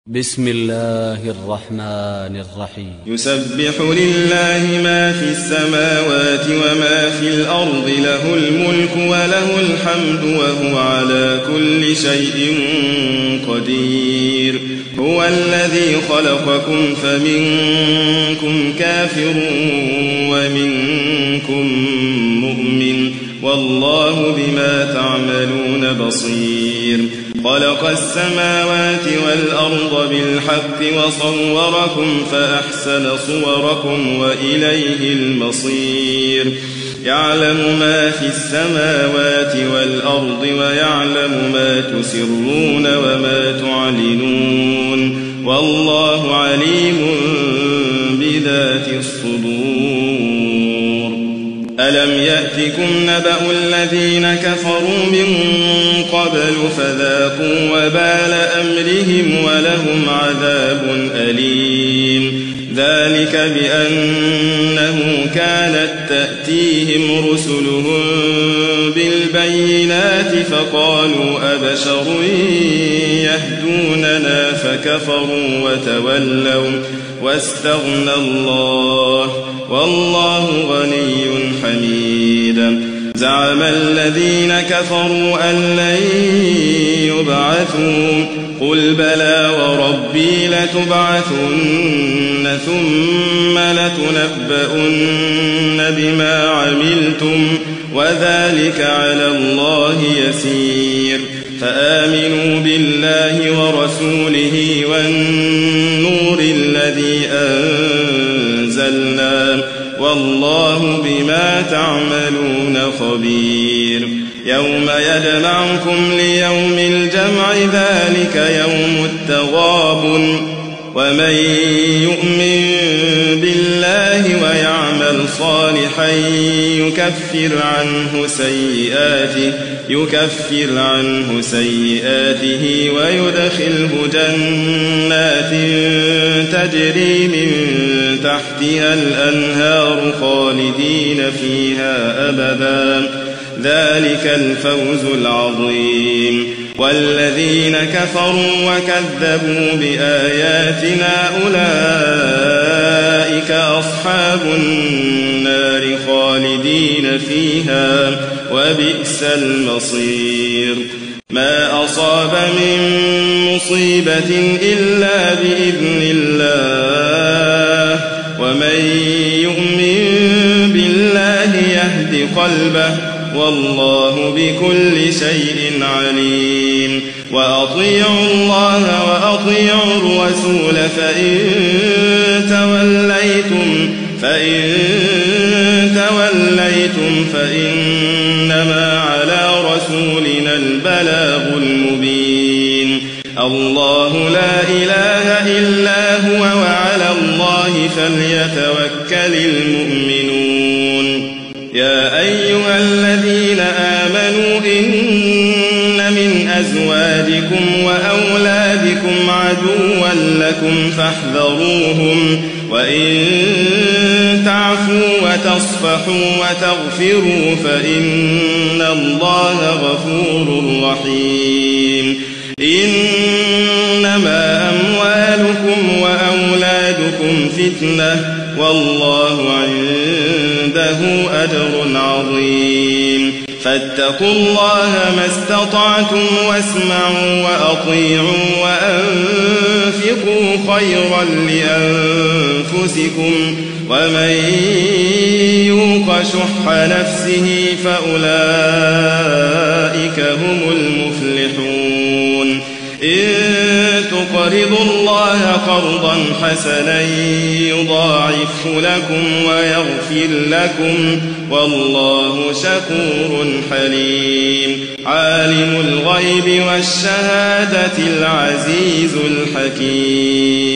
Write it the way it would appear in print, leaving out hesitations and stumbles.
بسم الله الرحمن الرحيم. يسبح لله ما في السماوات وما في الأرض، له الملك وله الحمد وهو على كل شيء قدير. هو الذي خلقكم فمنكم كافر ومنكم مؤمن، والله بما تعملون بصير. خلق السماوات والأرض بالحق وصوركم فأحسن صوركم وإليه المصير. يعلم ما في السماوات والأرض ويعلم ما تسرون وما تعلنون، والله عليم بذات الصدور. ألم يأتكم نبأ الذين كفروا من قبل فذاقوا وبال أمرهم ولهم عذاب أليم. ذلك بأنه كانت تأتيهم رسلهم بالبينات فقالوا أبشر يهدوننا فكفروا وتولوا واستغنى الله، والله غني حميد. زعم الذين كفروا أن لن يبعثوا، قل بلى وربي لتبعثن ثم لتنبؤن بما عملتم وذلك على الله يسير. فآمنوا بالله ورسوله والنور الذي أنزلنا، والله بما تعملون خبير. يوم يجمعكم ليوم الجمع ذلك يوم التغابن، ومن يؤمن بالله ويعمل صالحا يكفر عنه سيئاته ويدخله جنات تجري من تحتها الأنهار خالدين فيها أبدا، ذلك الفوز العظيم. والذين كفروا وكذبوا بآياتنا أولئك أصحاب النار خالدين فيها وبئس المصير. ما أصاب من مصيبة إلا بإذن الله، ومن يؤمن بالله يهد قلبه، والله بكل شيء عليم. وأطيعوا الله وأطيعوا الرسول فإن توليتم فإنما على رسولنا البلاغ المبين. الله لا إله إلا هو وعلى الله فليتوكل المؤمنون. يا أيها الذين آمنوا إن من أزواجكم وأولادكم عدوا لكم فاحذروهم، وإن تعفوا وتصفحوا وتغفروا فإن الله غفور رحيم. إنما أموالكم وأولادكم فتنة، والله عنده أجر عظيم. فاتقوا الله ما استطعتم واسمعوا وأطيعوا وأنفقوا خيرا لأنفسكم، ومن يوق شح نفسه فأولئك هم المفلحون. إن تقرضوا الله قرضا حسنا يضاعفه لكم ويغفر لكم، والله شكور حليم. عالم الغيب والشهادة العزيز الحكيم.